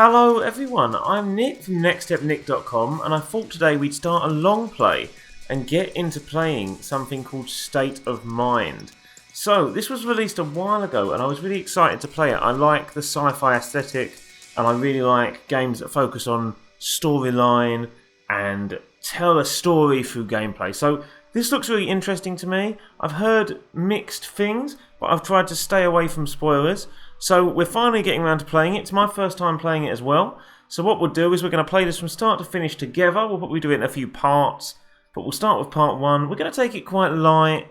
Hello everyone, I'm Nick from nextstepnick.com and I thought today we'd start a long play and get into playing something called State of Mind. So this was released a while ago and I was really excited to play it. I like the sci-fi aesthetic and I really like games that focus on storyline and tell a story through gameplay. So this looks really interesting to me. I've heard mixed things, but I've tried to stay away from spoilers. So we're finally getting around to playing it. It's my first time playing it as well. So what we'll do is we're going to play this from start to finish together. We'll probably do it in a few parts, but we'll start with part one. We're going to take it quite light.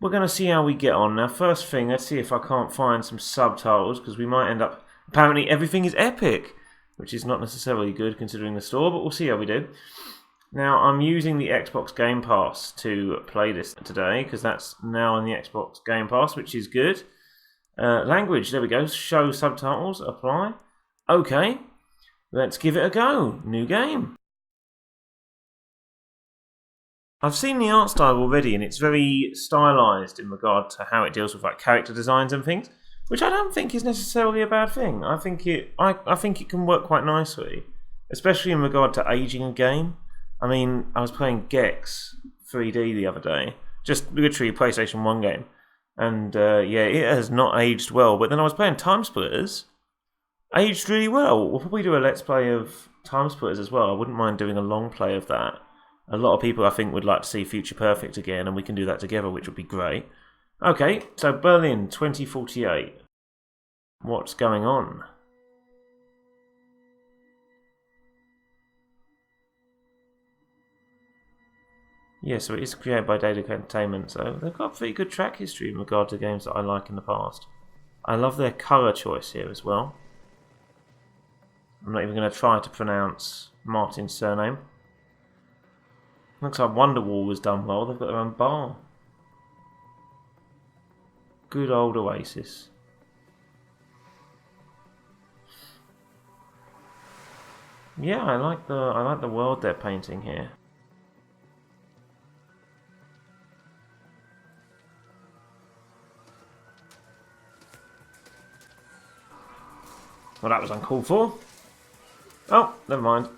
We're going to see how we get on. Now, first thing, let's see if I can't find some subtitles, because we might end up... Apparently everything is epic, which is not necessarily good considering the store, but we'll see how we do. Now, I'm using the Xbox Game Pass to play this today, because that's now on the Xbox Game Pass, which is good. Language, there we go. Show subtitles, apply. Okay, let's give it a go. New game. I've seen the art style already, and it's very stylized in regard to how it deals with like character designs and things, which I don't think is necessarily a bad thing. I think it can work quite nicely, especially in regard to aging a game. I mean, I was playing Gex 3D the other day, just literally a PlayStation 1 game. And yeah, it has not aged well. But then I was playing Time Splitters. Aged really well. We'll probably do a Let's Play of Time Splitters as well. I wouldn't mind doing a long play of that. A lot of people, I think, would like to see Future Perfect again, and we can do that together, which would be great. Okay, so Berlin 2048. What's going on? Yeah, so it is created by Daedalic Entertainment, so they've got a pretty good track history in regard to games that I like in the past. I love their colour choice here as well. I'm not even going to try to pronounce Martin's surname. Looks like Wonderwall was done well, they've got their own bar. Good old Oasis. Yeah, I like the world they're painting here. Well, that was uncalled for. Oh, never mind.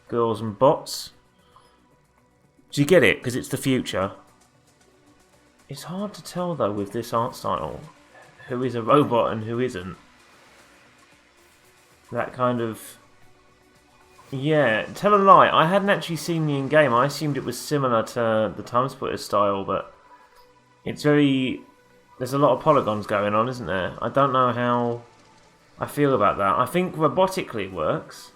Girls and bots. Do you get it? Because it's the future. It's hard to tell, though, with this art style, who is a robot and who isn't. That kind of... Yeah, tell a lie. I hadn't actually seen the in-game. I assumed it was similar to the Time Splitter style, but it's very... There's a lot of polygons going on, isn't there? I don't know how I feel about that. I think robotically it works,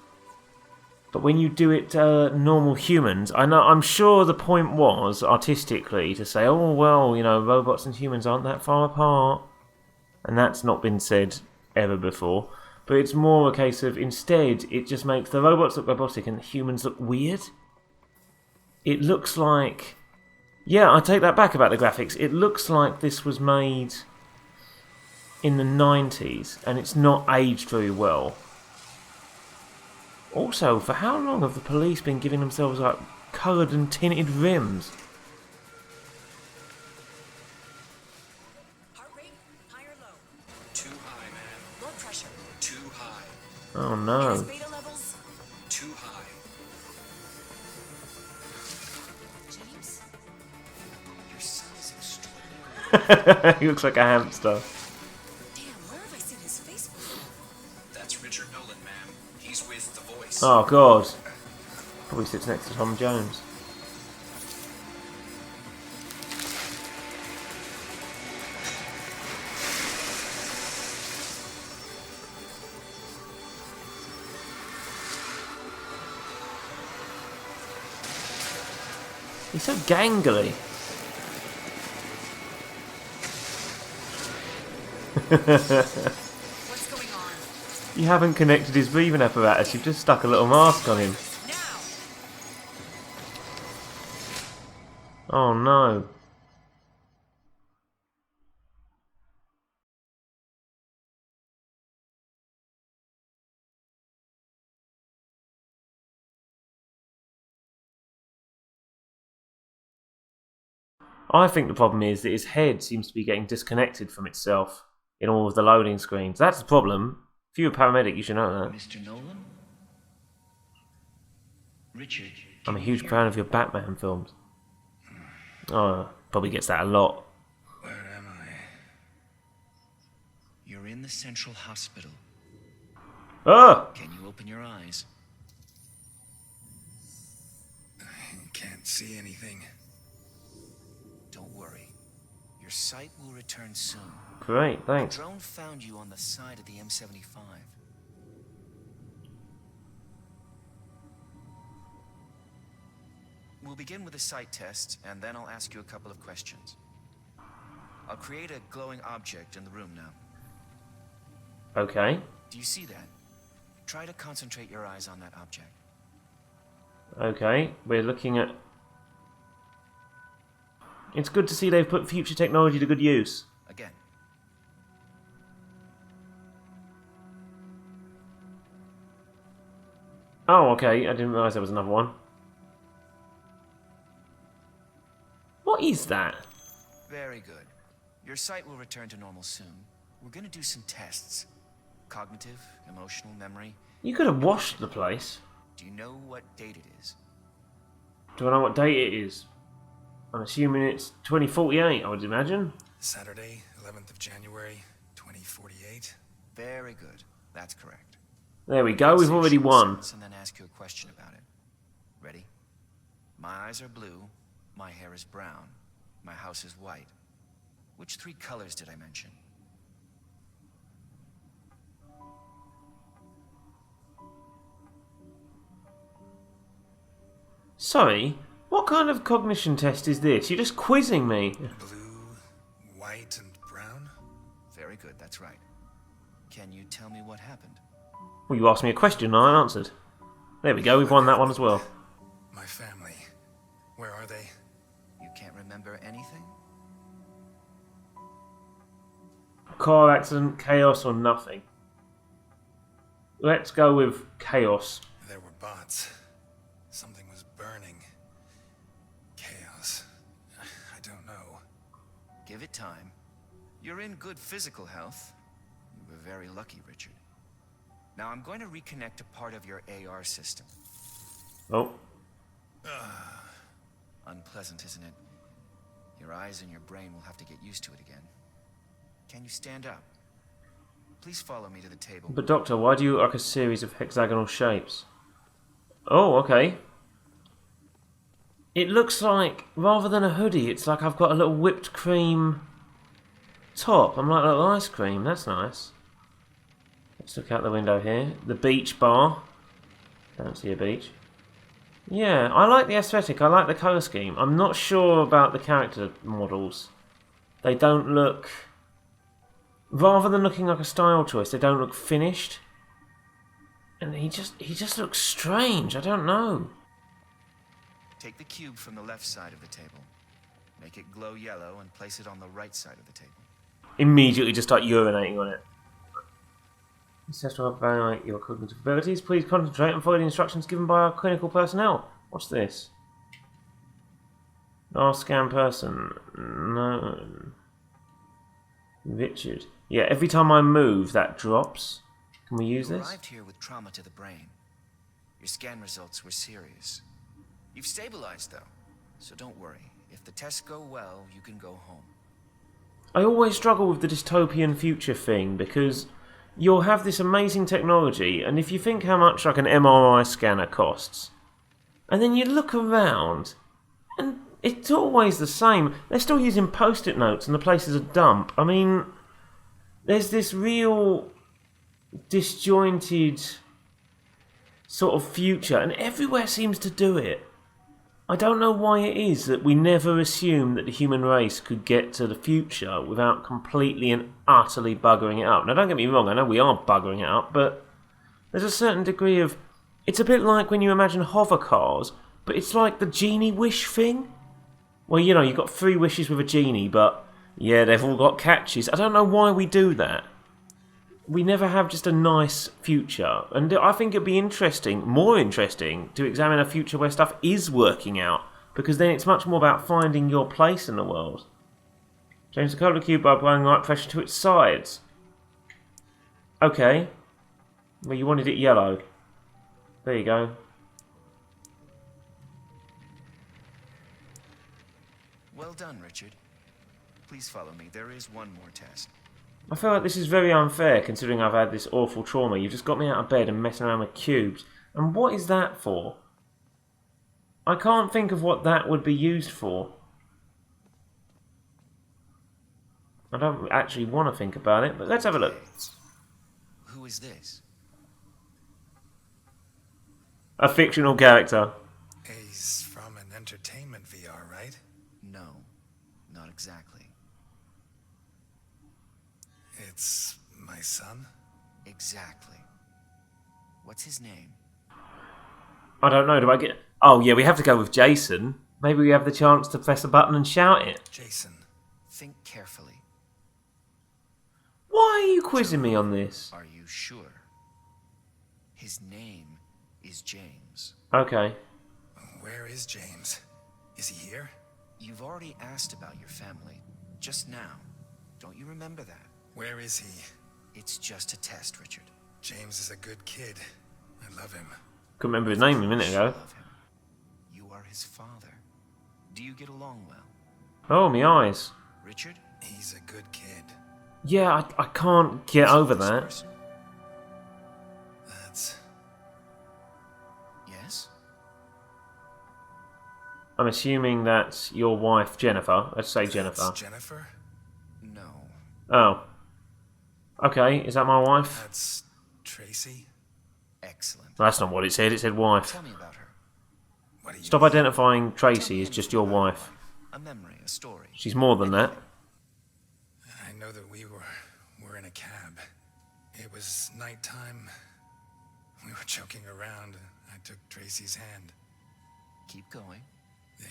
but when you do it to normal humans, I'm sure the point was artistically to say, oh well, you know, robots and humans aren't that far apart, and that's not been said ever before. But it's more a case of, instead, it just makes the robots look robotic and the humans look weird. It looks like... Yeah, I take that back about the graphics. It looks like this was made in the 90s, and it's not aged very well. Also, for how long have the police been giving themselves, like, coloured and tinted rims? Oh no. Too high. James? Your son is extraordinary. He looks like a hamster. Damn, where have I seen his face before? That's Richard Nolan, ma'am. He's with The Voice. Oh god. Probably sits next to Tom Jones. He's so gangly. What's going on? You haven't connected his breathing apparatus, you've just stuck a little mask on him. Now! Oh no. I think the problem is that his head seems to be getting disconnected from itself in all of the loading screens. That's the problem. If you're a paramedic, you should know that. Mr. Nolan? Richard. I'm a huge fan of your Batman films. Oh, probably gets that a lot. Where am I? You're in the Central Hospital. Oh! Can you open your eyes? I can't see anything. Don't worry. Your sight will return soon. Great, thanks. The drone found you on the side of the M75. We'll begin with a sight test, and then I'll ask you a couple of questions. I'll create a glowing object in the room now. Okay. Do you see that? Try to concentrate your eyes on that object. Okay, we're looking at... It's good to see they've put future technology to good use. Again. Oh, okay, I didn't realise there was another one. What is that? Very good. Your sight will return to normal soon. We're going to do some tests. Cognitive, emotional, memory. You could have washed the place. Do you know what date it is? Do I know what date it is? I'm assuming it's 2048, I would imagine. Saturday, 11th of January, 2048. Very good. That's correct. There we go, we've already won. And then ask you a question about it. Ready? My eyes are blue. My hair is brown. My house is white. Which three colors did I mention? Sorry, what kind of cognition test is this? You're just quizzing me. Blue, white, and brown? Very good, that's right. Can you tell me what happened? Well, you asked me a question and I answered. There we go, we've won that one as well. My family. Where are they? You can't remember anything? Car accident, chaos, or nothing? Let's go with chaos. There were bots. Something was burning. Chaos. I don't know. Give it time. You're in good physical health. You were very lucky, Richard. Now I'm going to reconnect a part of your AR system. Oh. Unpleasant, isn't it? Your eyes and your brain will have to get used to it again. Can you stand up? Please follow me to the table. But Doctor, why do you look like a series of hexagonal shapes? Oh, okay. It looks like, rather than a hoodie, it's like I've got a little whipped cream top. I'm like a little ice cream, that's nice. Let's look out the window here. The beach bar. Don't see a beach. Yeah, I like the aesthetic, I like the colour scheme. I'm not sure about the character models. They don't look... Rather than looking like a style choice, they don't look finished. And he just looks strange, I don't know. Take the cube from the left side of the table. Make it glow yellow and place it on the right side of the table. Immediately just start urinating on it. This has to evaluate your cognitive abilities. Please concentrate and follow the instructions given by our clinical personnel. What's this? Last scan person. No. Richard. Yeah, every time I move, that drops. Can we use You this? arrived here with trauma to the brain. Your scan results were serious. You've stabilized, though, so don't worry. If the tests go well, you can go home. I always struggle with the dystopian future thing because you'll have this amazing technology, and if you think how much like an MRI scanner costs, and then you look around, and it's always the same. They're still using post-it notes, and the place is a dump. I mean, there's this real disjointed sort of future, and everywhere seems to do it. I don't know why it is that we never assume that the human race could get to the future without completely and utterly buggering it up. Now, don't get me wrong, I know we are buggering it up, but there's a certain degree of... It's a bit like when you imagine hover cars, but it's like the genie wish thing. Well, you know, you've got 3 wishes with a genie, but yeah, they've all got catches. I don't know why we do that. We never have just a nice future. And I think it'd be interesting, more interesting, to examine a future where stuff is working out because then it's much more about finding your place in the world. Change the colour of the cube by applying light pressure to its sides. Okay. Well, you wanted it yellow. There you go. Well done, Richard. Please follow me. There is one more test. I feel like this is very unfair considering I've had this awful trauma. You've just got me out of bed and messing around with cubes. And what is that for? I can't think of what that would be used for. I don't actually want to think about it, but let's have a look. Who is this? A fictional character. He's from an entertainment VR, right? No, not exactly. It's my son? Exactly. What's his name? I don't know, do I get... Oh yeah, we have to go with Jason. Maybe we have the chance to press a button and shout it. Jason. Think carefully. Why are you quizzing me on this? Are you sure? His name is James. Okay. Where is James? Is he here? You've already asked about your family, just now. Don't you remember that? Where is he? It's just a test, Richard. James is a good kid. I love him. Couldn't remember his name a minute ago. Love him. You are his father. Do you get along well? Oh, my eyes. Richard? He's a good kid. Yeah, I can't get over This that. person? That's... Yes? I'm assuming that's your wife, Jennifer. Let's say Jennifer. That's Jennifer? No. Oh. Okay, is that my wife? That's Tracy? Excellent. Well, that's not what it said. It said wife. Tell me about her. What do you Stop mean? identifying Tell Tracy me as just anything your about wife. her. A memory, a story. She's more than that. I know that we were in a cab. It was nighttime. We were joking around. I took Tracy's hand. Keep going. The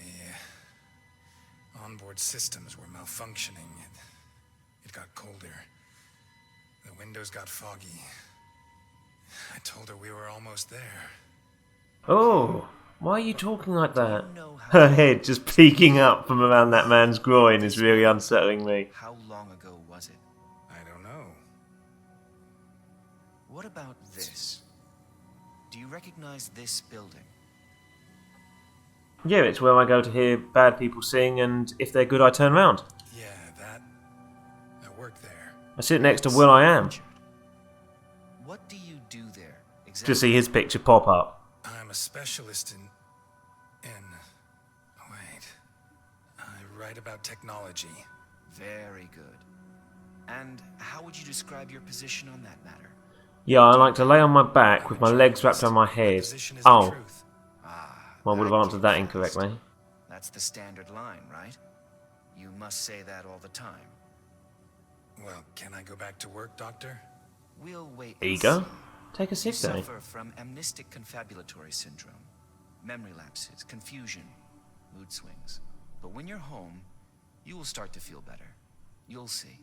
onboard systems were malfunctioning. It got colder. The windows got foggy. I told her we were almost there. Oh, why are you talking like that? You know how Her head just peeking up from around that man's groin is really unsettling me. How long ago was it? I don't know. What about this? Do you recognize this building? Yeah, it's where I go to hear bad people sing, and if they're good, I turn round. Yeah, that... I work there. I sit next to Will I Am Richard, what do you do there exactly? to see his picture pop up. I'm a specialist in... Wait. I write about technology. Very good. And how would you describe your position on that matter? Yeah, I like to lay on my back with my legs wrapped around my head. Position is the Oh, truth. well, I would have answered that incorrectly. That's the standard line, right? You must say that all the time. Well, can I go back to work, Doctor? We'll wait. Here you and go. see. Take a You sick day. suffer from amnestic confabulatory syndrome, memory lapses, confusion, mood swings. But when you're home, you will start to feel better. You'll see.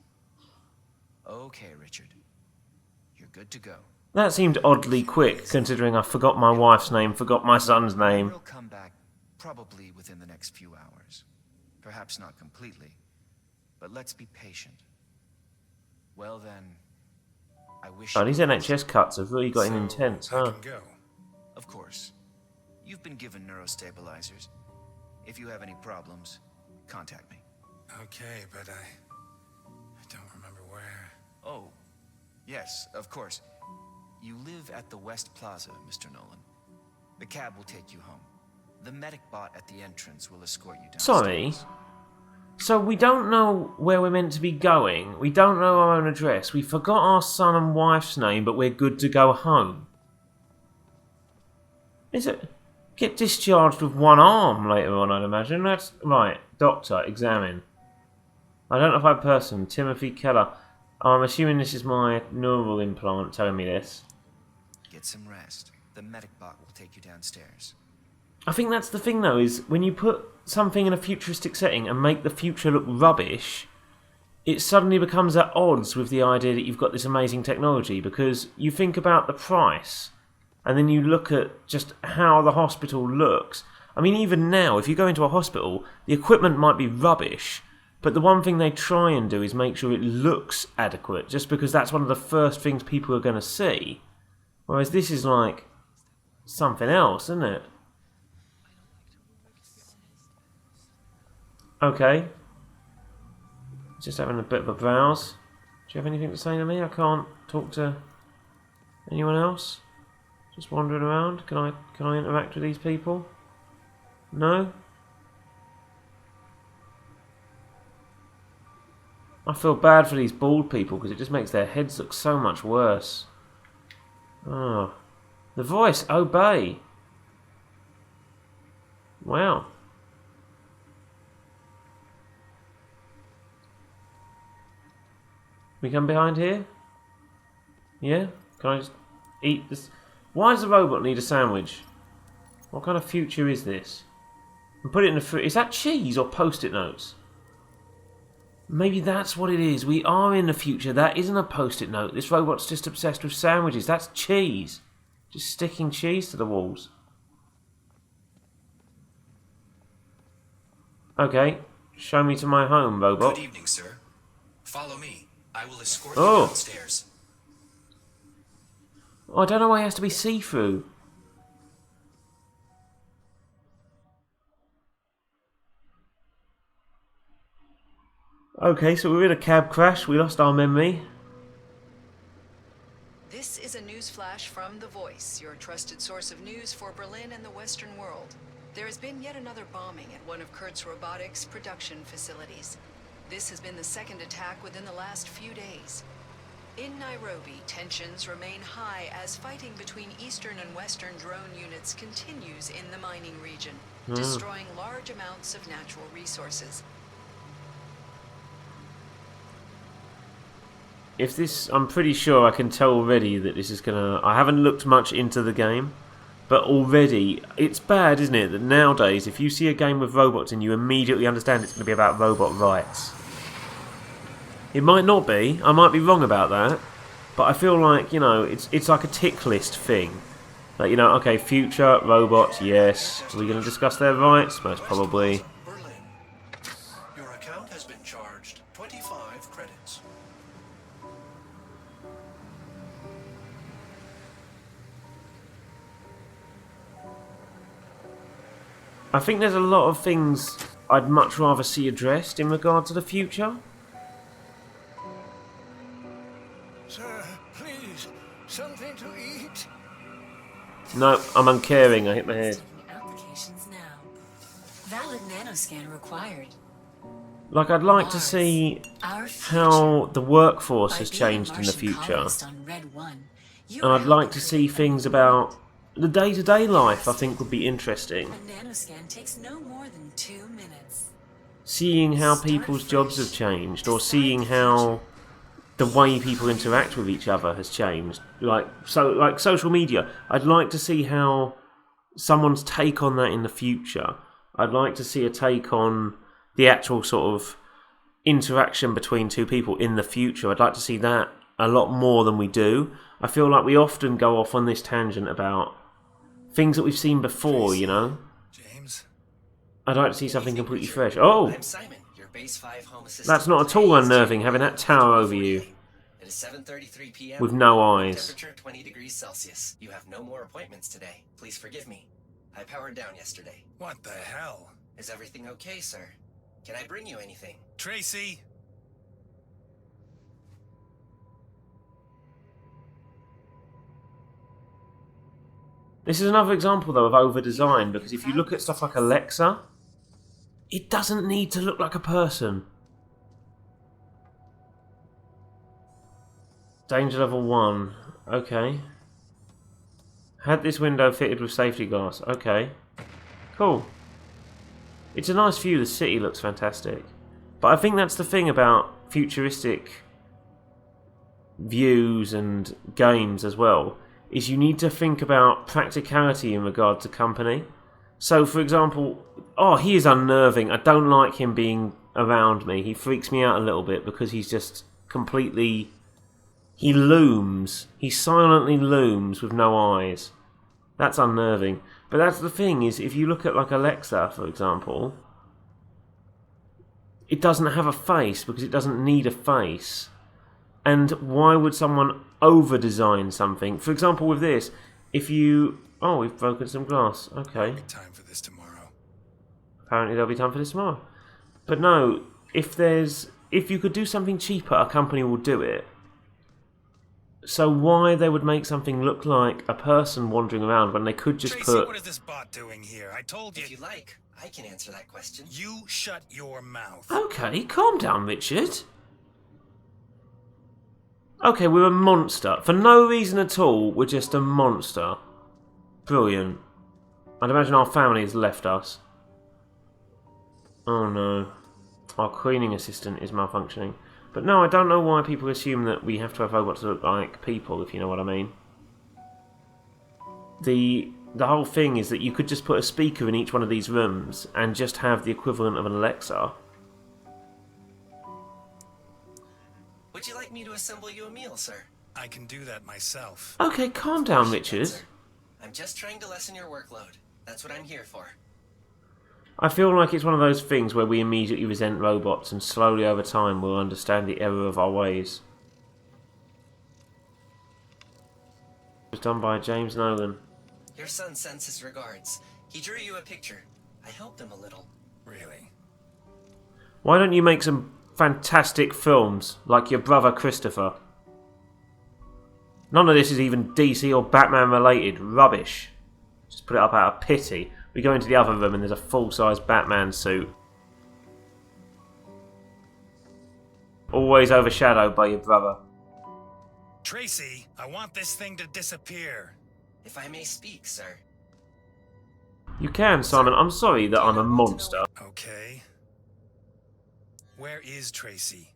Okay, Richard. You're good to go. That seemed oddly quick, considering I forgot my wife's name, forgot my son's name. We'll come back probably within the next few hours. Perhaps not completely, but let's be patient. Well then, I wish Oh, you these the best. NHS cuts have really got him intense, I huh? can go. Of course. You've been given neurostabilizers. If you have any problems, contact me. Okay, but I don't remember where. Oh, yes, of course. You live at the West Plaza, Mr. Nolan. The cab will take you home. The medic bot at the entrance will escort you downstairs. Sorry. So we don't know where we're meant to be going. We don't know our own address. We forgot our son and wife's name, but we're good to go home. Is it? Get discharged with one arm later on, I'd imagine. That's right. Doctor, examine. Identified person, Timothy Keller. I'm assuming this is my neural implant telling me this. Get some rest. The medic bot will take you downstairs. I think that's the thing, though, is when you put something in a futuristic setting and make the future look rubbish, it suddenly becomes at odds with the idea that you've got this amazing technology, because you think about the price, and then you look at just how the hospital looks. I mean, even now, if you go into a hospital, the equipment might be rubbish, but the one thing they try and do is make sure it looks adequate, just because that's one of the first things people are going to see. Whereas this is like something else, isn't it? Okay. Just having a bit of a browse. Do you have anything to say to me? I can't talk to anyone else. Just wandering around. Can I interact with these people? No? I feel bad for these bald people because it just makes their heads look so much worse. Oh. The voice, obey. Wow. We come behind here? Yeah? Can I just eat this? Why does the robot need a sandwich? What kind of future is this? And put it in the fridge. Is that cheese or post-it notes? Maybe that's what it is. We are in the future. That isn't a post-it note. This robot's just obsessed with sandwiches. That's cheese. Just sticking cheese to the walls. Okay. Show me to my home, robot. Good evening, sir. Follow me. I will escort Oh. you downstairs. Oh, I don't know why it has to be see-through. Okay, so we're in a cab crash. We lost our memory. This is a news flash from The Voice, your trusted source of news for Berlin and the Western world. There has been yet another bombing at one of Kurt's robotics production facilities. This has been the second attack within the last few days. In Nairobi, tensions remain high as fighting between Eastern and Western drone units continues in the mining region, destroying large amounts of natural resources. If this, I'm pretty sure I can tell already that this is gonna. I haven't looked much into the game, but already it's bad, isn't it? That nowadays, if you see a game with robots and you immediately understand it's gonna be about robot rights. It might not be. I might be wrong about that, but I feel like, you know, it's like a tick list thing. Like, you know, okay, future robots, yes. Are we gonna discuss their rights? Most probably. Berlin. Your account has been charged 25 credits. I think there's a lot of things I'd much rather see addressed in regard to the future. Sir, please, something to eat? No, I'm uncaring. I hit my head. Applications now. Valid nanoscan required. Like, I'd like to see Our future. how the workforce By has being changed in the Martian future. colonist on Red 1, you And I'd are like to helping see create things a about the day-to-day life, I think, would be interesting. A nanoscan takes no more than 2 minutes. Seeing how people's jobs have changed, or seeing how the way people interact with each other has changed. Like social media. I'd like to see how someone's take on that in the future. I'd like to see a take on the actual sort of interaction between two people in the future. I'd like to see that a lot more than we do. I feel like we often go off on this tangent about things that we've seen before, you know? James? I'd like to see something completely fresh. Oh! I'm Simon, your base 5 home assistant. That's not at all unnerving, having that tower over you. It is 7:33 p.m. With no eyes. Temperature 20 degrees Celsius. You have no more appointments today. Please forgive me. I powered down yesterday. What the hell? Is everything okay, sir? Can I bring you anything? Tracy? This is another example, though, of over-design, because if you look at stuff like Alexa, it doesn't need to look like a person. Danger level 1. Okay. Had this window fitted with safety glass. Okay. Cool. It's a nice view. The city looks fantastic. But I think that's the thing about futuristic views and games as well, is you need to think about practicality in regard to company. So, for example, oh, he is unnerving. I don't like him being around me. He freaks me out a little bit because he's just completely... He looms. He silently looms with no eyes. That's unnerving. But that's the thing, is if you look at like Alexa, for example, it doesn't have a face because it doesn't need a face. And why would someone over-design something? For example, with this, if you... Oh, we've broken some glass. Okay. Time for this tomorrow. Apparently there'll be time for this tomorrow. But no, if you could do something cheaper, a company will do it. So why they would make something look like a person wandering around when they could just Tracy, put... what is this bot doing here? I told you. If you like, I can answer that question. You shut your mouth. Okay, calm down, Richard. Okay, we're a monster. For no reason at all, we're just a monster. Brilliant. I'd imagine our family has left us. Oh no. Our cleaning assistant is malfunctioning. But no, I don't know why people assume that we have to have robots that look like people, if you know what I mean. The whole thing is that you could just put a speaker in each one of these rooms and just have the equivalent of an Alexa. Would you like me to assemble you a meal, sir? I can do that myself. Okay, calm down, Richard. Sir. I'm just trying to lessen your workload. That's what I'm here for. I feel like it's one of those things where we immediately resent robots and slowly over time we'll understand the error of our ways. It was done by James Nolan. Your son sends his regards. He drew you a picture. I helped him a little. Really? Why don't you make some fantastic films like your brother Christopher? None of this is even DC or Batman related. Rubbish. Just put it up out of pity. We go into the other room and there's a full-size Batman suit. Always overshadowed by your brother. Tracy, I want this thing to disappear. If I may speak, sir. You can, Simon. I'm sorry that I'm a monster. Okay. Where is Tracy?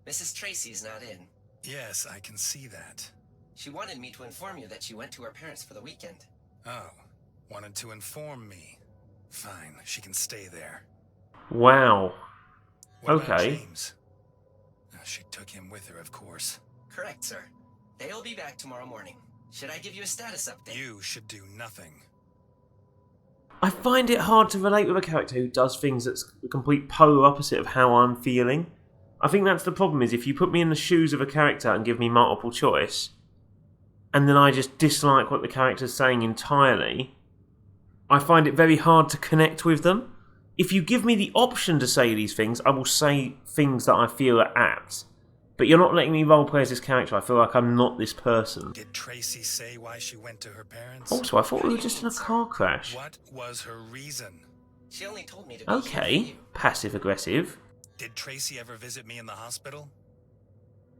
Mrs. Tracy's not in. Yes, I can see that. She wanted me to inform you that she went to her parents for the weekend. Oh, wanted to inform me. Fine, she can stay there. Wow. What about Okay. James? She took him with her, of course. Correct, sir. They'll be back tomorrow morning. Should I give you a status update? You should do nothing. I find it hard to relate with a character who does things that's the complete polar opposite of how I'm feeling. I think that's the problem, is if you put me in the shoes of a character and give me multiple choice, and then I just dislike what the character's saying entirely, I find it very hard to connect with them. If you give me the option to say these things, I will say things that I feel are apt. But you're not letting me roleplay as this character. I feel like I'm not this person. Did Tracy say why she went to her parents? Also, I thought we were just in a car crash. What was her reason? She only told me to be here for Okay, you. passive-aggressive. Did Tracy ever visit me in the hospital?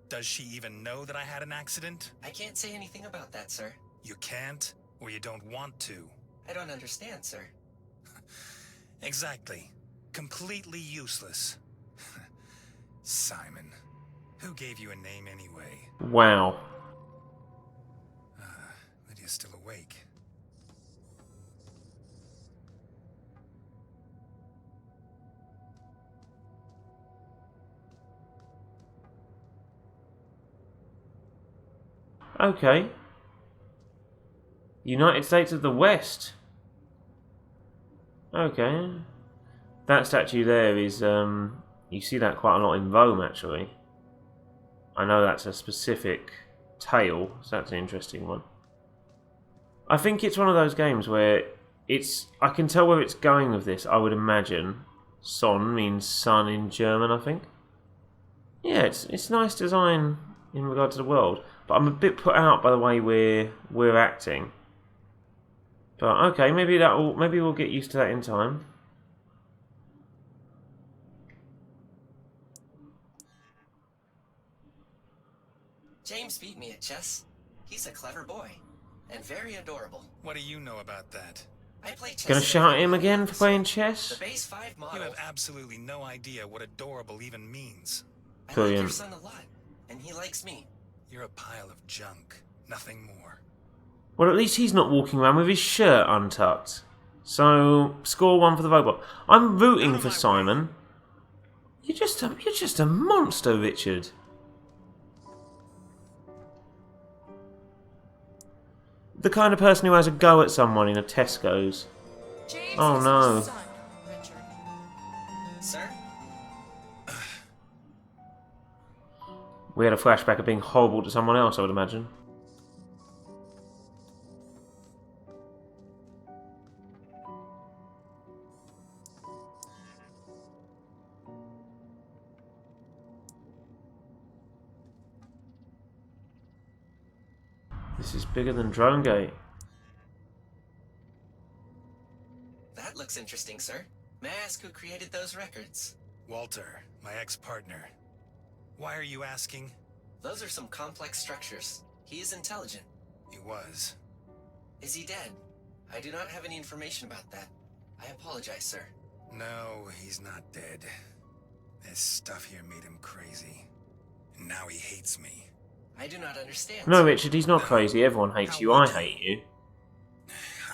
Does she even know that I had an accident? I can't say anything about that, sir. You can't, or you don't want to. I don't understand, sir. Exactly. Completely useless. Simon. Who gave you a name anyway? Wow. Lydia's still awake. Okay. United States of the West. Okay. That statue there is, you see that quite a lot in Rome, actually. I know that's a specific tale, so that's an interesting one. I think it's one of those games where I can tell where it's going with this, I would imagine. Son means sun in German, I think. Yeah, it's nice design in regard to the world, but I'm a bit put out by the way we're acting. But okay, maybe we'll get used to that in time. James beat me at chess. He's a clever boy. And very adorable. What do you know about that? I play chess. Gonna shout at him again for playing chess? The base 5 You model. have absolutely no idea what adorable even means. I like Brilliant. your son a lot. And he likes me. You're a pile of junk. Nothing more. Well, at least he's not walking around with his shirt untucked. So, score 1 for the robot. I'm rooting for Simon. You're just a monster, Richard. The kind of person who has a go at someone in a Tesco's. James Oh is no. your son, Richard. Sir? We had a flashback of being horrible to someone else, I would imagine. This is bigger than Drone Gate. That looks interesting, sir. May I ask who created those records? Walter, my ex-partner. Why are you asking? Those are some complex structures. He is intelligent. He was. Is he dead? I do not have any information about that. I apologize, sir. No, he's not dead. This stuff here made him crazy. And now he hates me. I do not understand. No, Richard, he's not crazy. Everyone hates you. I hate you.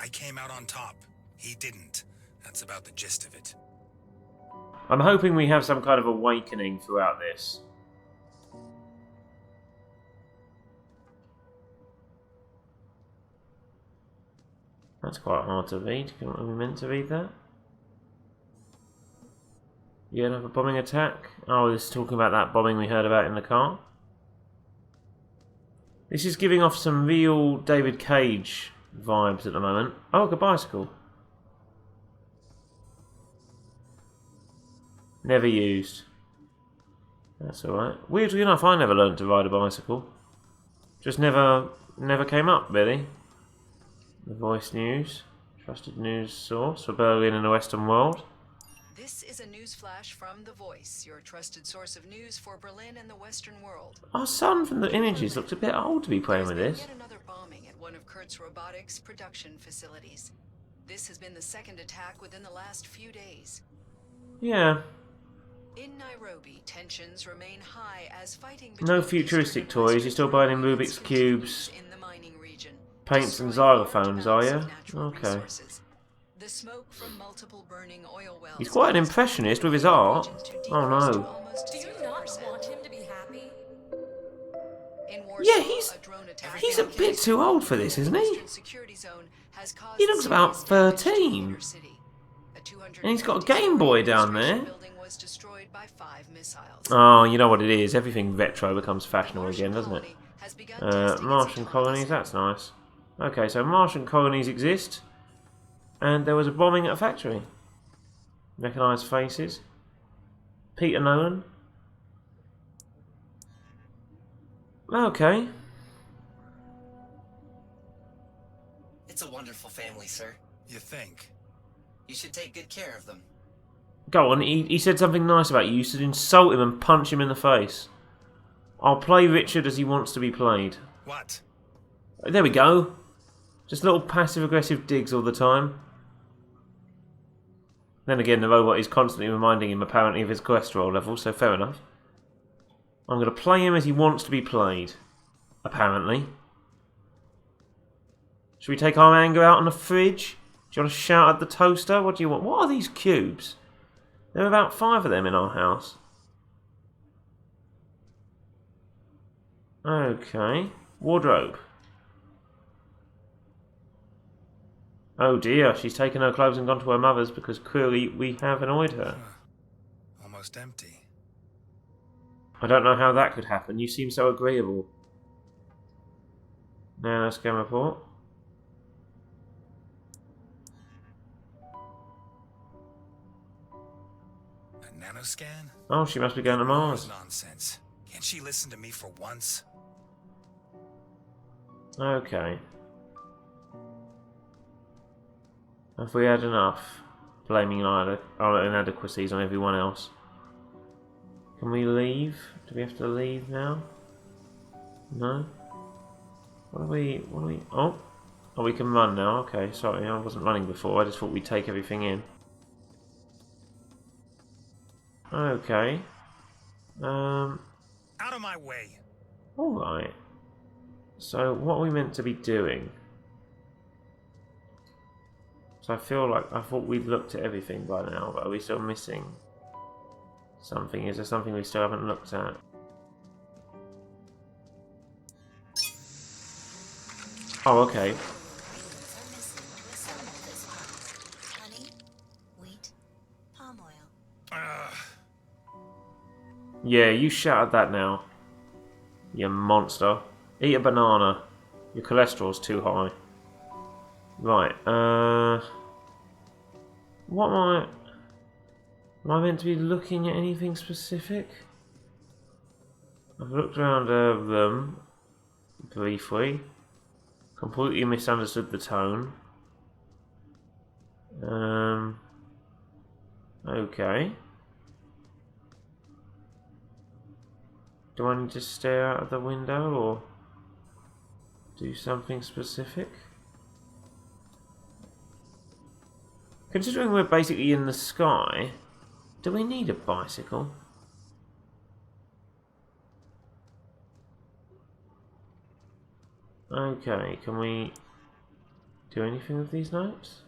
I came out on top. He didn't. That's about the gist of it. I'm hoping we have some kind of awakening throughout this. That's quite hard to read. Are we meant to read that? You gonna have a bombing attack? Oh, this is talking about that bombing we heard about in the car. This is giving off some real David Cage vibes at the moment. Oh, look, a bicycle. Never used. That's alright. Weirdly enough, I never learned to ride a bicycle. Just never came up, really. The Voice News. Trusted news source for Berlin and the Western world. This is a news flash from The Voice, your trusted source of news for Berlin and the Western world. Our son from the images looks a bit old to be playing with There's this. been yet another bombing at one of Kurtz Robotics' production facilities. This has been the second attack within the last few days. Yeah. In Nairobi, tensions remain high as fighting No between futuristic Eastern toys, you're still buying in Rubik's continues Cubes, in the mining region, paints and destroying xylophones, large are amounts you? of natural Okay. resources. The smoke from multiple burning oil wells He's quite an impressionist with his art. Oh no. Do you not want him to be happy? In Warsaw, Yeah, he's a drone attack he's a bit too old for this, isn't he? Western security zone has caused He looks about serious damage to the 13. inner city. A And he's got a Game Boy down there. building was destroyed by 5 missiles. Oh, you know what it is. Everything retro becomes fashionable again, doesn't it? Colony has begun testing its Martian colonies, that's nice. Okay, so Martian colonies exist. And there was a bombing at a factory. Recognised faces. Peter Nolan. Okay. It's a wonderful family, sir. You think? You should take good care of them. Go on, he said something nice about you. You should insult him and punch him in the face. I'll play Richard as he wants to be played. What? There we go. Just little passive-aggressive digs all the time. Then again, the robot is constantly reminding him apparently of his cholesterol level, so fair enough. I'm going to play him as he wants to be played. Apparently. Should we take our anger out on the fridge? Do you want to shout at the toaster? What do you want? What are these cubes? There are about 5 of them in our house. Okay. Wardrobe. Oh dear, she's taken her clothes and gone to her mother's because clearly we have annoyed her. Almost empty. I don't know how that could happen. You seem so agreeable. Now, scan report. A nanoscan? Oh, she must be going to Mars. Nonsense. Can't she listen to me for once? Okay. Have we had enough? Blaming our inadequacies on everyone else. Can we leave? Do we have to leave now? No? What are we... Oh! Oh, we can run now. Okay, sorry, I wasn't running before. I just thought we'd take everything in. Okay. Out of my way! Alright. So, what are we meant to be doing? So I feel like I thought we'd looked at everything by now, but are we still missing something? Is there something we still haven't looked at? Oh, okay. Yeah, you shouted that now. You monster. Eat a banana. Your cholesterol's too high. Right, what am I meant to be looking at anything specific? I've looked around them briefly. Completely misunderstood the tone. Okay. Do I need to stare out of the window or do something specific? Considering we're basically in the sky, do we need a bicycle? Okay, can we do anything with these notes?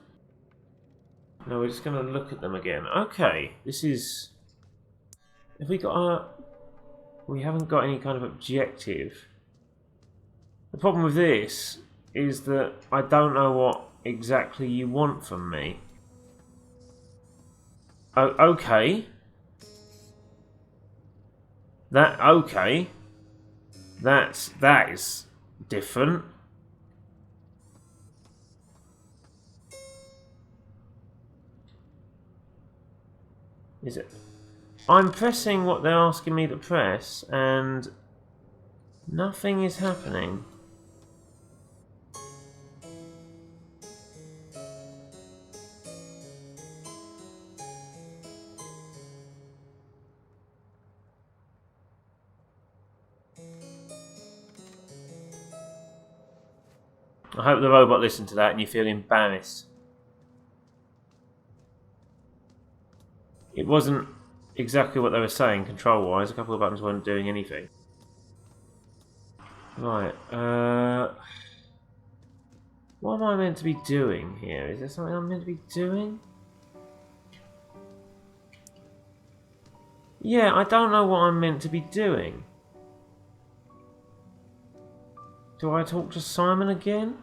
No, we're just going to look at them again. Okay, this is... Have we got a... We haven't got any kind of objective. The problem with this is that I don't know what exactly you want from me. Oh, okay. Okay. That is different. Is it? I'm pressing what they're asking me to press, and nothing is happening. I hope the robot listened to that and you feel embarrassed. It wasn't exactly what they were saying control-wise. A couple of buttons weren't doing anything. Right, what am I meant to be doing here? Is there something I'm meant to be doing? Yeah, I don't know what I'm meant to be doing. Do I talk to Simon again?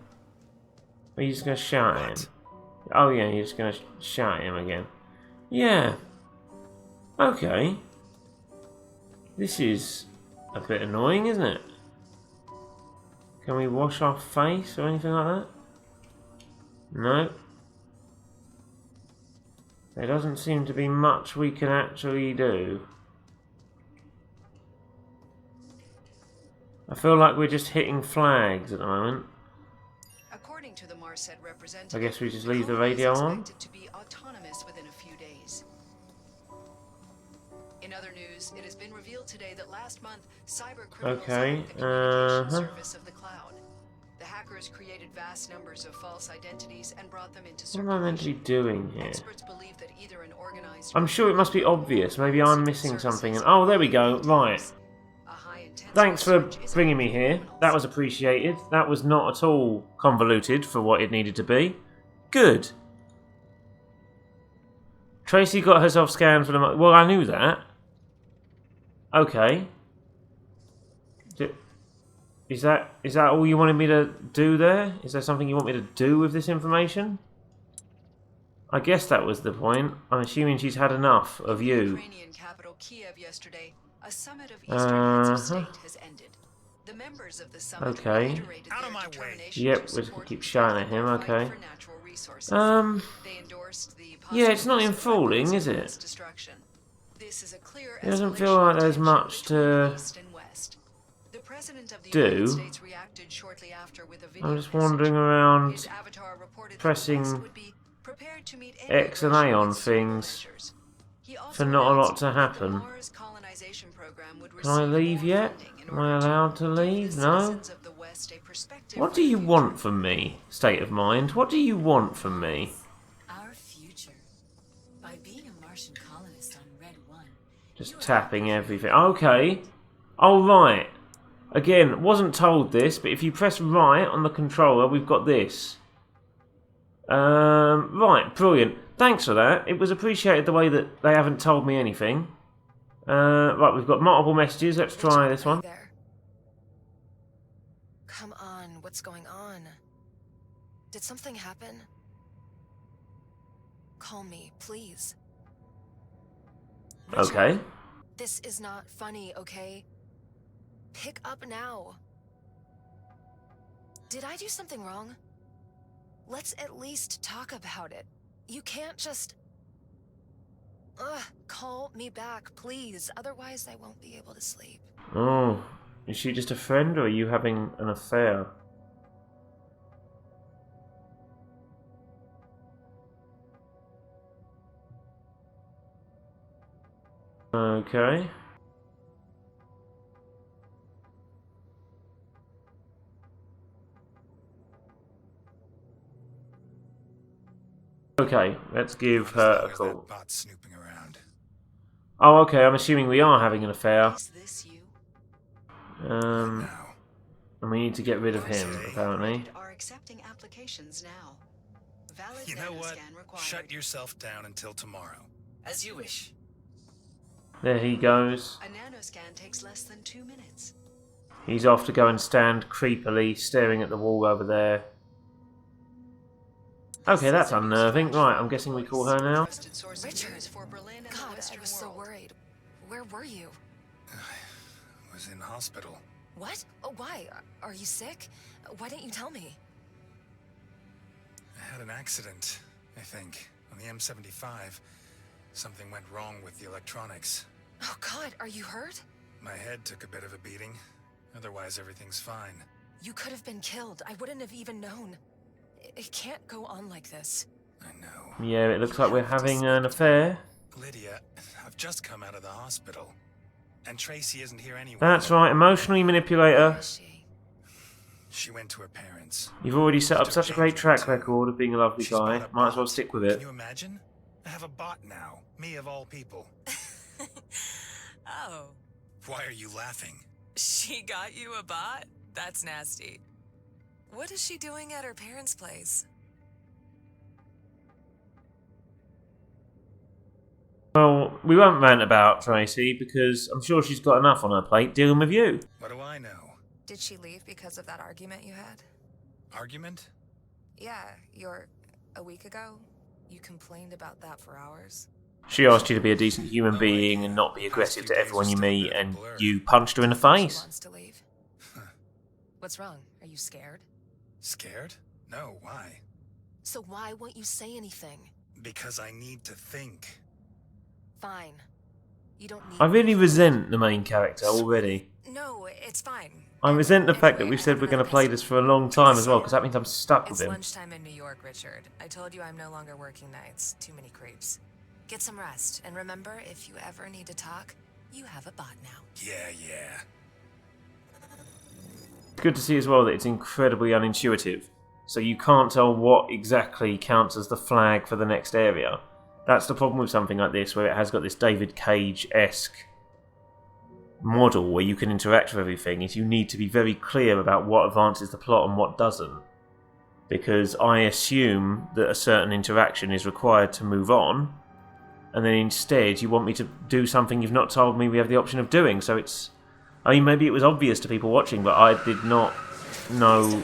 Or are you just going to shout at him? Oh yeah, you're just going to shout at him again. Yeah. Okay. This is a bit annoying, isn't it? Can we wash our face or anything like that? No. There doesn't seem to be much we can actually do. I feel like we're just hitting flags at the moment. According to the Marset representative, I guess we just leave the radio on. expected to be autonomous within a few days. In other news, it has been revealed today that last month, cyber criminals hacked the communication service of the cloud. The hackers created vast numbers of false identities and brought them into What am I meant to be circulation. doing here? Experts believe that either an organized I'm sure it must be obvious. Maybe I'm missing something. Oh, there we go. Right. Thanks for bringing me here. That was appreciated. That was not at all convoluted for what it needed to be. Good. Tracy got herself scanned for the... Well, I knew that. Okay. Is that all you wanted me to do there? Is there something you want me to do with this information? I guess that was the point. I'm assuming she's had enough of you. Ukrainian capital Kiev yesterday, a summit of Eastern heads of state has ended. The members of the summit reiterated their determination Yep, to we're just support gonna keep the shouting at him, fight okay. for natural resources. They endorsed the Yeah, it's not possible unfolding, is consequences it? of destruction. This is a clear It doesn't escalation feel like of there's tension much between to East and West. The president of the do. United States reacted shortly after with a video I'm just message. wandering around His avatar reported that pressing the West would be prepared to meet any X and A aggression on with suitable things measures. He also for not a lot announced to that the happen. Mars colonization program would Can I receive leave more yet? funding in Am I order to allowed to give leave? the No? citizens of the West a perspective What for do the you future. want from me, state of mind? What do you want from me? Our future. By being a Martian colonist on Red 1. Just tapping everything. Okay. Oh, right. Again, wasn't told this, but if you press right on the controller, we've got this. Right, brilliant. Thanks for that. It was appreciated the way that they haven't told me anything. Right, we've got multiple messages. Let's try this one. There. Come on, what's going on? Did something happen? Call me, please. Okay. This is not funny, okay? Pick up now. Did I do something wrong? Let's at least talk about it. You can't just... call me back, please. Otherwise, I won't be able to sleep. Oh, is she just a friend, or are you having an affair? Okay. Okay, let's give her a There's call. that bot snooping around. Oh, okay, I'm assuming we are having an affair. Is this you? Now. And we need to get rid of him, Okay. apparently. Are accepting applications now. Valid You know what? nanoscan required. Shut yourself down until tomorrow. As you wish. There he goes. A nanoscan takes less than 2 minutes. He's off to go and stand creepily, staring at the wall over there. Okay, that's unnerving. Right, I'm guessing we call her now. Trusted source of Richard. news for Berlin and the God, I Western was so world. worried. Where were you? I was in hospital. What? Oh, why? Are you sick? Why didn't you tell me? I had an accident, I think, on the M75. Something went wrong with the electronics. Oh, God, are you hurt? My head took a bit of a beating. Otherwise, everything's fine. You could have been killed. I wouldn't have even known. It can't go on like this. I know. Yeah, it looks like we're having an affair. Lydia, I've just come out of the hospital. And Tracy isn't here anyway. That's right, emotionally manipulate her. Where is she? She went to her parents. You've already set up such a great track record of being a lovely She's bought guy. a Might as well bot. stick with Can it. you imagine? I have a bot now. Me of all people. Oh, Why are you laughing? she got you a bot? That's nasty. What is she doing at her parents' place? Well, we won't rant about Tracy because I'm sure she's got enough on her plate dealing with you. What do I know? Did she leave because of that argument you had? Argument? Yeah, a week ago? You complained about that for hours. She asked you to be a decent human being and not be aggressive to everyone you meet, and you punched her in the She face. wants to leave. What's wrong? Are you scared? Scared? No, why? So why won't you say anything? Because I need to think. Fine. You don't need... I really resent the main character already. No, it's fine. I resent the fact that we've said we're going to play this for a long time as well, because that means I'm stuck with It's him. lunchtime in New York, Richard. I told you I'm no longer working nights. Too many creeps. Get some rest, and remember, if you ever need to talk, you have a bot now. Yeah. It's good to see as well that it's incredibly unintuitive, so you can't tell what exactly counts as the flag for the next area. That's the problem with something like this, where it has got this David Cage-esque model where you can interact with everything, is you need to be very clear about what advances the plot and what doesn't. Because I assume that a certain interaction is required to move on, and then instead you want me to do something you've not told me we have the option of doing, so it's... I mean, maybe it was obvious to people watching, but I did not know...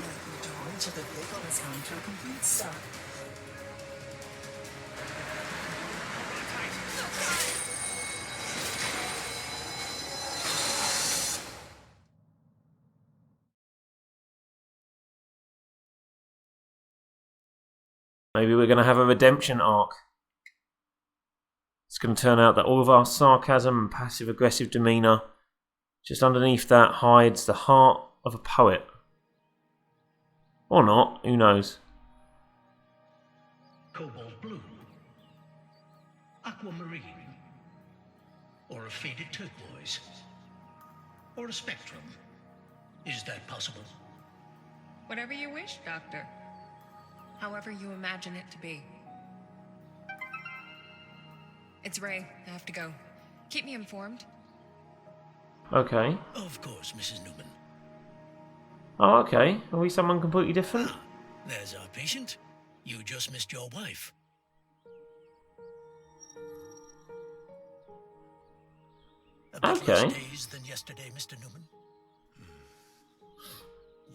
Maybe we're going to have a redemption arc. It's going to turn out that all of our sarcasm and passive-aggressive demeanour, just underneath that hides the heart of a poet. Or not, who knows. Cobalt blue, aquamarine, or a faded turquoise, or a spectrum. Is that possible? Whatever you wish, Doctor. However you imagine it to be. It's Ray. I have to go. Keep me informed. Okay. Of course, Mrs. Newman. Oh, okay. Are we someone completely different? Ah, there's our patient. You just missed your wife. A bit Okay. less days than yesterday, Mr. Newman.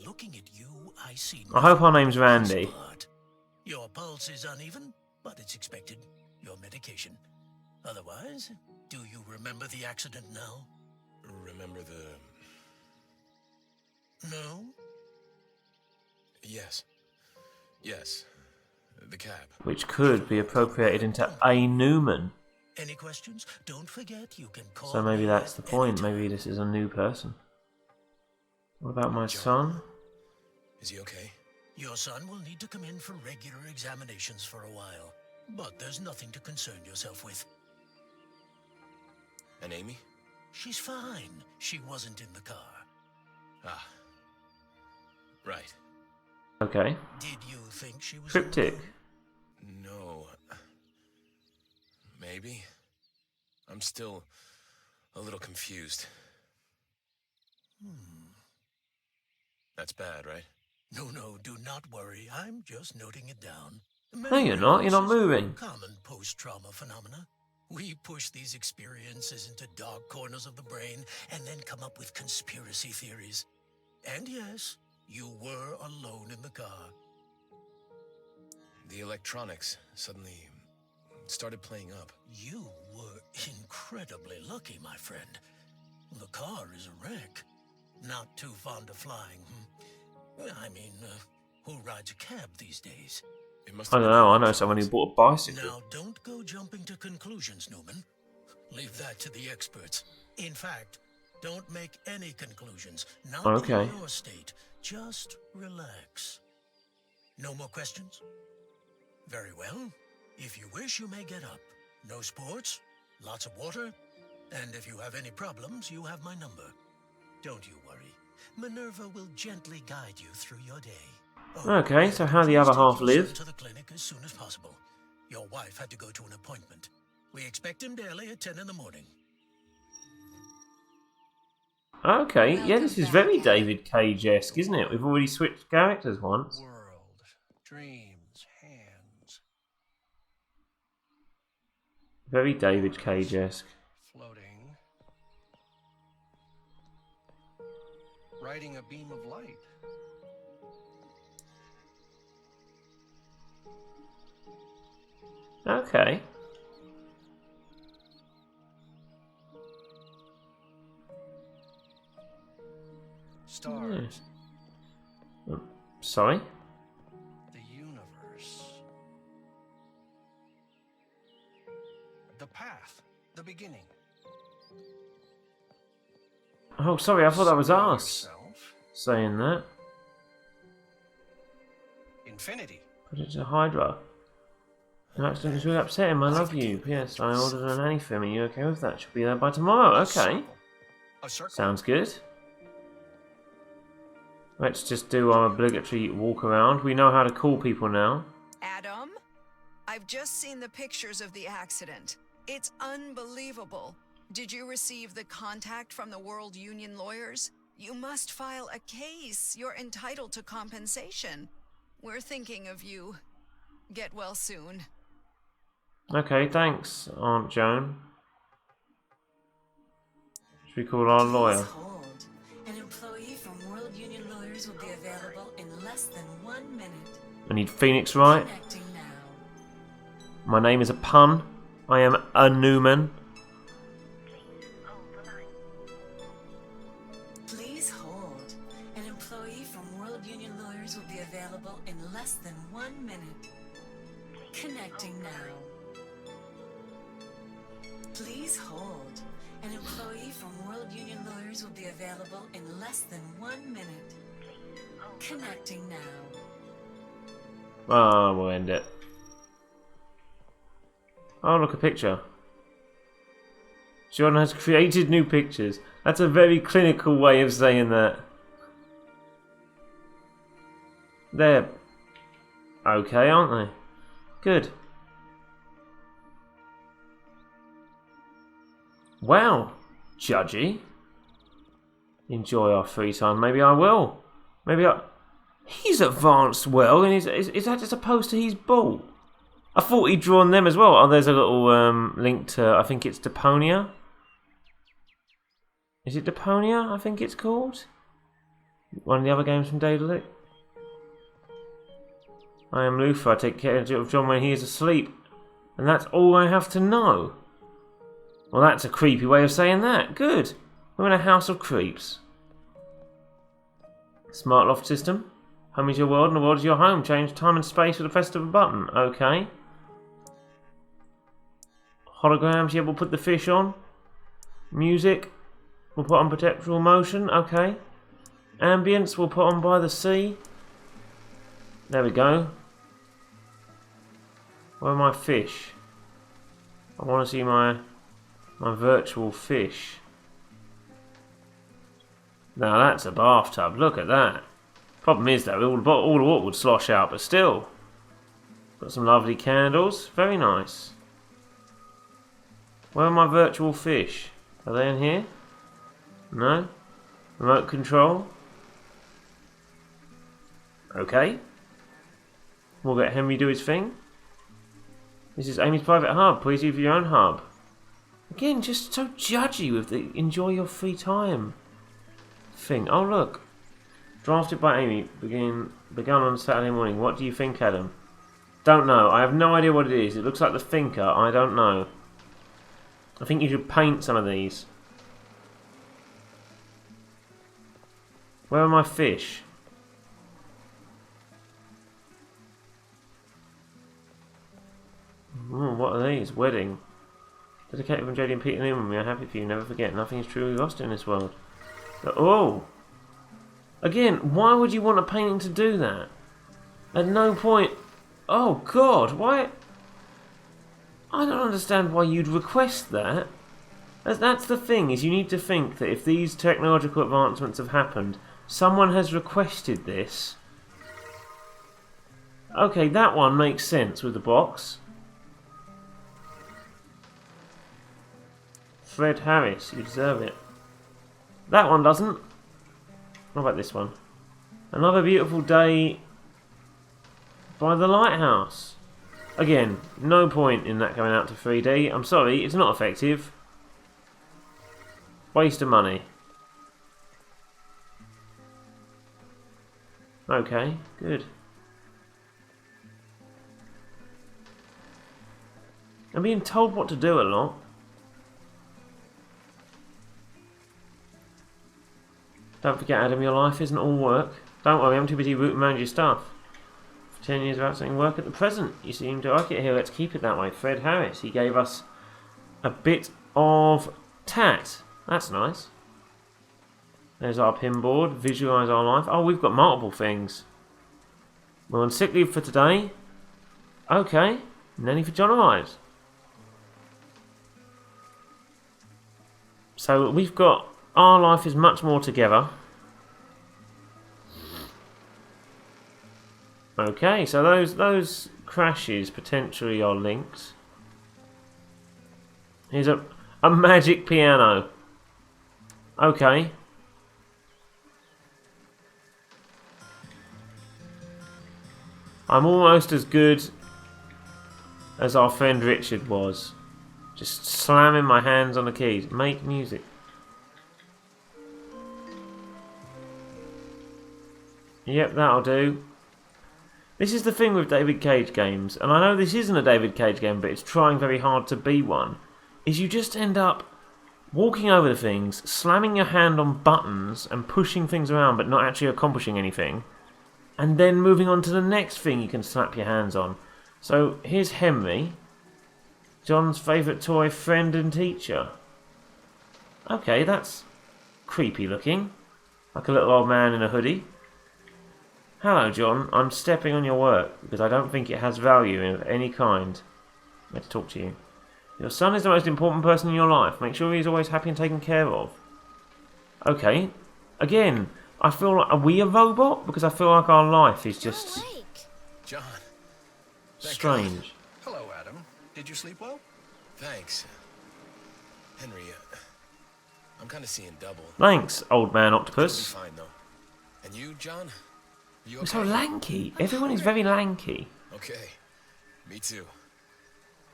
Looking at you, I see. I hope her name's nothing Randy. smart. Your pulse is uneven, but it's expected. Your medication. Otherwise, do you remember the accident now? Remember the... No? Yes. Yes. The cab. Which could be appropriated into A. Newman. Any questions? Don't forget you can call So maybe me that's the at point. any time. Maybe this is a new person. What about my son? Is he okay? Your son will need to come in for regular examinations for a while. But there's nothing to concern yourself with. And Amy? She's fine. She wasn't in the car. Ah. Right. Okay. Did you think she was Cryptic. No. Maybe. I'm still a little confused. That's bad, right? No, do not worry. I'm just noting it down. No, you're not. You're not moving. Common post-trauma phenomena. We push these experiences into dark corners of the brain and then come up with conspiracy theories. And yes, you were alone in the car. The electronics suddenly started playing up. You were incredibly lucky, my friend. The car is a wreck. Not too fond of flying, I mean, who rides a cab these days? It must I have don't know. I know someone who bought a bicycle. Now, don't go jumping to conclusions, Newman. Leave that to the experts. In fact, don't make any conclusions. Not Okay. in your state. Just relax. No more questions? Very well. If you wish, you may get up. No sports, lots of water, and if you have any problems, you have my number. Don't you worry. Minerva will gently guide you through your day. Okay, so how the other half Please take your lived? son to the clinic as soon as possible. Your wife had to go to an appointment. We expect him daily at 10 in the morning. Okay, yeah, this is very David Cage-esque, isn't it? We've already switched characters once. World, dreams, hands, Very David Cage-esque. floating. Riding a beam of light. Okay. Stars, Sorry? the universe. The path, the beginning. Oh, sorry, I thought that was Know us yourself. saying that. Infinity. Put it to Hydra. An accident is really upsetting. I love you. P.S. I ordered an nanny film. Are you okay with that? She'll be there by tomorrow. Okay. A circle. Sounds good. Let's just do our obligatory walk around. We know how to call people now. Adam, I've just seen the pictures of the accident. It's unbelievable. Did you receive the contact from the World Union lawyers? You must file a case. You're entitled to compensation. We're thinking of you. Get well soon. Okay, thanks, Aunt Joan. Should we call our lawyer? Please hold. An employee from World Union Lawyers will be available in less than 1 minute. I need Phoenix, right? Connecting now. My name is a pun. I am a Newman. Please hold. An employee from World Union Lawyers will be available in less than 1 minute. Connecting now. Please hold. An employee from World Union Lawyers will be available in less than 1 minute. Connecting now. Ah, we'll end it. Oh, look, a picture. John has created new pictures. That's a very clinical way of saying that. They're okay, aren't they? Good. Wow, judgy. Enjoy our free time. Maybe I will. Maybe I... He's advanced well, and is that just opposed to his ball? I thought he'd drawn them as well. Oh, there's a little link to, I think it's Deponia. Is it Deponia, I think it's called? One of the other games from Daedalic. I am Luther. I take care of John when he is asleep. And that's all I have to know. Well, that's a creepy way of saying that. Good. We're in a house of creeps. Smart loft system. Home is your world and the world is your home. Change time and space with the press of a button. Okay. Holograms. Yeah, we'll put the fish on. Music. We'll put on perpetual motion. Okay. Ambience. We'll put on by the sea. There we go. Where are my fish? I want to see my virtual fish. Now that's a bathtub. Look at that. Problem is though, all the water would slosh out, but still. Got some lovely candles. Very nice. Where are my virtual fish? Are they in here? No? Remote control? Okay. We'll let Henry do his thing. This is Amy's private hub. Please use your own hub. Again, just so judgy with the enjoy your free time thing. Oh look. Drafted by Amy. Begun on Saturday morning. What do you think, Adam? Don't know. I have no idea what it is. It looks like the thinker. I don't know. I think you should paint some of these. Where are my fish? What are these? Wedding. Dedicated from JD and Peter Newman. We are happy for you. Never forget. Nothing is truly lost in this world. Oh! Again, why would you want a painting to do that? At no point... Oh God, why... I don't understand why you'd request that. That's the thing, is you need to think that if these technological advancements have happened, someone has requested this. Okay, that one makes sense with the box. Fred Harris, you deserve it. That one doesn't. What about this one? Another beautiful day by the lighthouse. Again, no point in that going out to 3D. I'm sorry, it's not effective. Waste of money. Okay, good. I'm being told what to do a lot. Don't forget, Adam, your life isn't all work. Don't worry, I'm too busy rooting around your stuff. For 10 years without saying work at the present. You seem to like it here, let's keep it that way. Fred Harris, he gave us a bit of tat. That's nice. There's our pinboard, visualise our life. Oh, we've got multiple things. We're on sick leave for today. Okay, nanny for John and Ives. So we've got... Our life is much more together. Okay, so those crashes potentially are linked. Here's a magic piano. Okay. I'm almost as good as our friend Richard was. Just slamming my hands on the keys. Make music. Yep, that'll do. This is the thing with David Cage games, and I know this isn't a David Cage game, but it's trying very hard to be one, is you just end up walking over the things, slamming your hand on buttons and pushing things around but not actually accomplishing anything, and then moving on to the next thing you can slap your hands on. So here's Henry, John's favourite toy friend and teacher. Okay, that's creepy looking, like a little old man in a hoodie. Hello, John. I'm stepping on your work because I don't think it has value of any kind. I'm here to talk to you. Your son is the most important person in your life. Make sure he's always happy and taken care of. Okay. Again, I feel like... Are we a robot? Because I feel like our life is just... John. Strange. Hello, Adam. Did you sleep well? Thanks. Henry, I'm kind of seeing double. Thanks, old man octopus. Fine, though. And you, John? You You're okay? so lanky. Everyone is very lanky. Okay. Me too.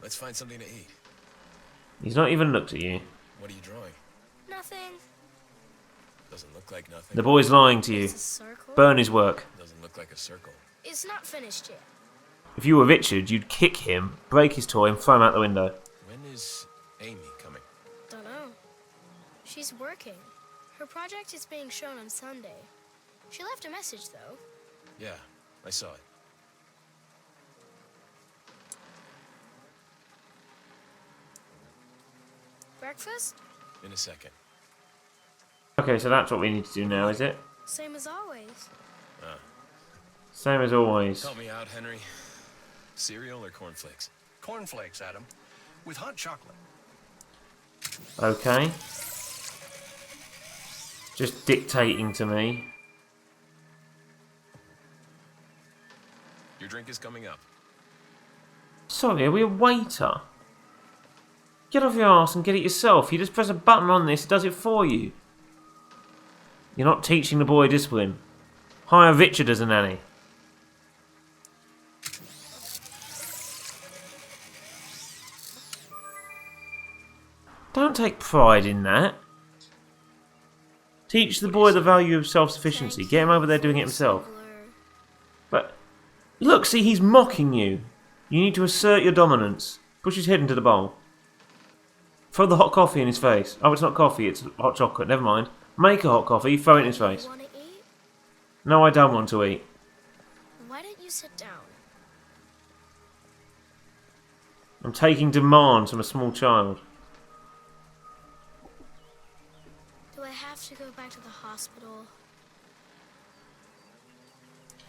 Let's find something to eat. He's not even looked at you. What are you drawing? Nothing. Doesn't look like nothing. The boy's lying to you. It's a circle. Burn his work. Doesn't look like a circle. It's not finished yet. If you were Richard, you'd kick him, break his toy, and throw him out the window. When is Amy coming? She's working. Her project is being shown on Sunday. She left a message, though. Yeah, I saw it. Breakfast? In a second. Okay, so that's what we need to do now, is it? Same as always. Same as always. Help me out, Henry. Cereal or cornflakes? Cornflakes, Adam. With hot chocolate. Okay. Just dictating to me. Your drink is coming up. Sorry, are we a waiter? Get off your arse and get it yourself. You just press a button on this, it does it for you. You're not teaching the boy discipline. Hire Richard as a nanny. Don't take pride in that. Teach the boy the value of self-sufficiency. Get him over there doing it himself. But, look, see, he's mocking you. You need to assert your dominance. Push his head into the bowl. Throw the hot coffee in his face. Oh, it's not coffee, it's hot chocolate. Never mind. Make a hot coffee, throw it in his face. Want to eat? No, I don't want to eat. Why don't you sit down? I'm taking demands from a small child. Do I have to go back to the hospital?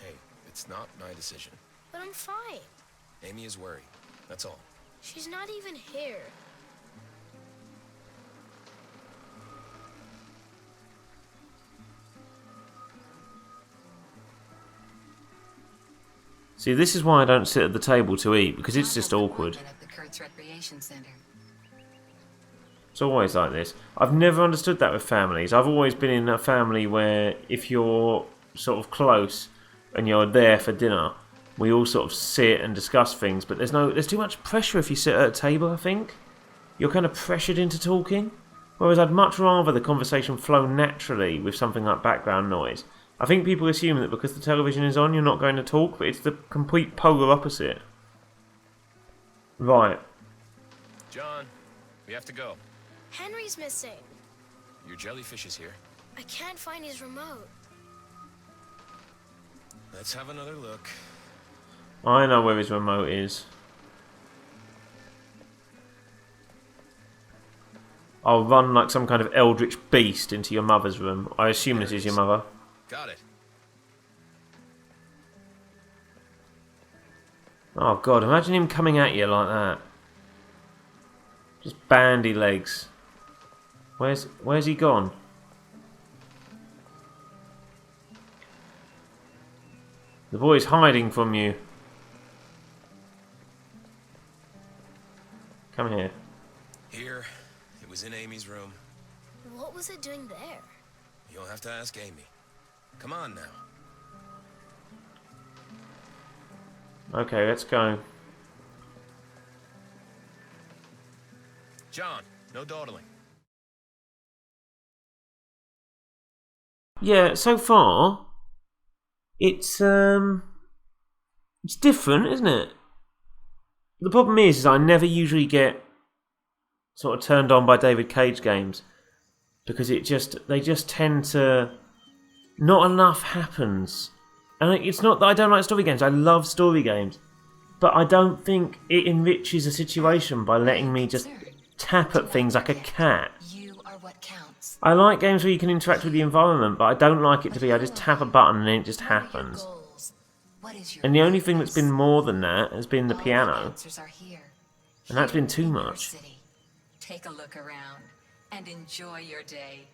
Hey, it's not my decision. But I'm fine. Amy is worried. That's all. She's not even here. See, this is why I don't sit at the table to eat, because it's just awkward. At the Kurtz Recreation Center. It's always like this. I've never understood that with families. I've always been in a family where if you're sort of close and you're there for dinner, we all sort of sit and discuss things, but there's too much pressure if you sit at a table, I think. You're kind of pressured into talking. Whereas I'd much rather the conversation flow naturally with something like background noise. I think people assume that because the television is on, you're not going to talk, but it's the complete polar opposite. Right. John, we have to go. Henry's missing. Your jellyfish is here. I can't find his remote. Let's have another look. I know where his remote is. I'll run like some kind of eldritch beast into your mother's room. I assume this is your mother. Got it. Oh god, imagine him coming at you like that. Just bandy legs. Where's he gone? The boy's hiding from you. Come here. Here. It was in Amy's room. What was it doing there? You'll have to ask Amy. Come on now. Okay, let's go. John, no dawdling. Yeah, so far it's different, isn't it? The problem is I never usually get sort of turned on by David Cage games because they just tend to not enough happens. And it's not that I don't like story games. I love story games. But I don't think it enriches a situation by letting me just tap at things like a cat. You are what counts. I like games where you can interact with the environment, but I don't like it to be I just tap a button and then it just happens. And the only thing that's been more than that has been the piano. And that's been too much. Take a look around and enjoy your day.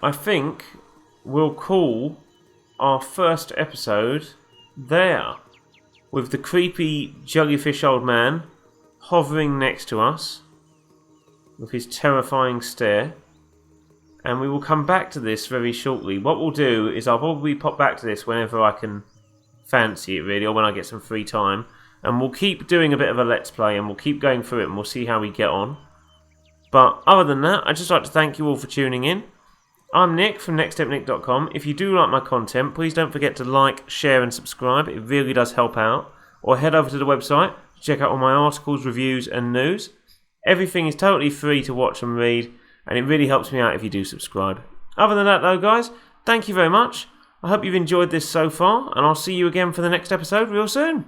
I think we'll call our first episode there, with the creepy jellyfish old man hovering next to us with his terrifying stare. And we will come back to this very shortly. What we'll do is I'll probably pop back to this whenever I can fancy it, really, or when I get some free time. And we'll keep doing a bit of a Let's Play, and we'll keep going through it, and we'll see how we get on. But other than that, I'd just like to thank you all for tuning in. I'm Nick from nextstepnick.com. If you do like my content, please don't forget to like, share and subscribe. It really does help out. Or head over to the website to check out all my articles, reviews and news. Everything is totally free to watch and read, and it really helps me out if you do subscribe. Other than that though, guys, thank you very much. I hope you've enjoyed this so far, and I'll see you again for the next episode real soon.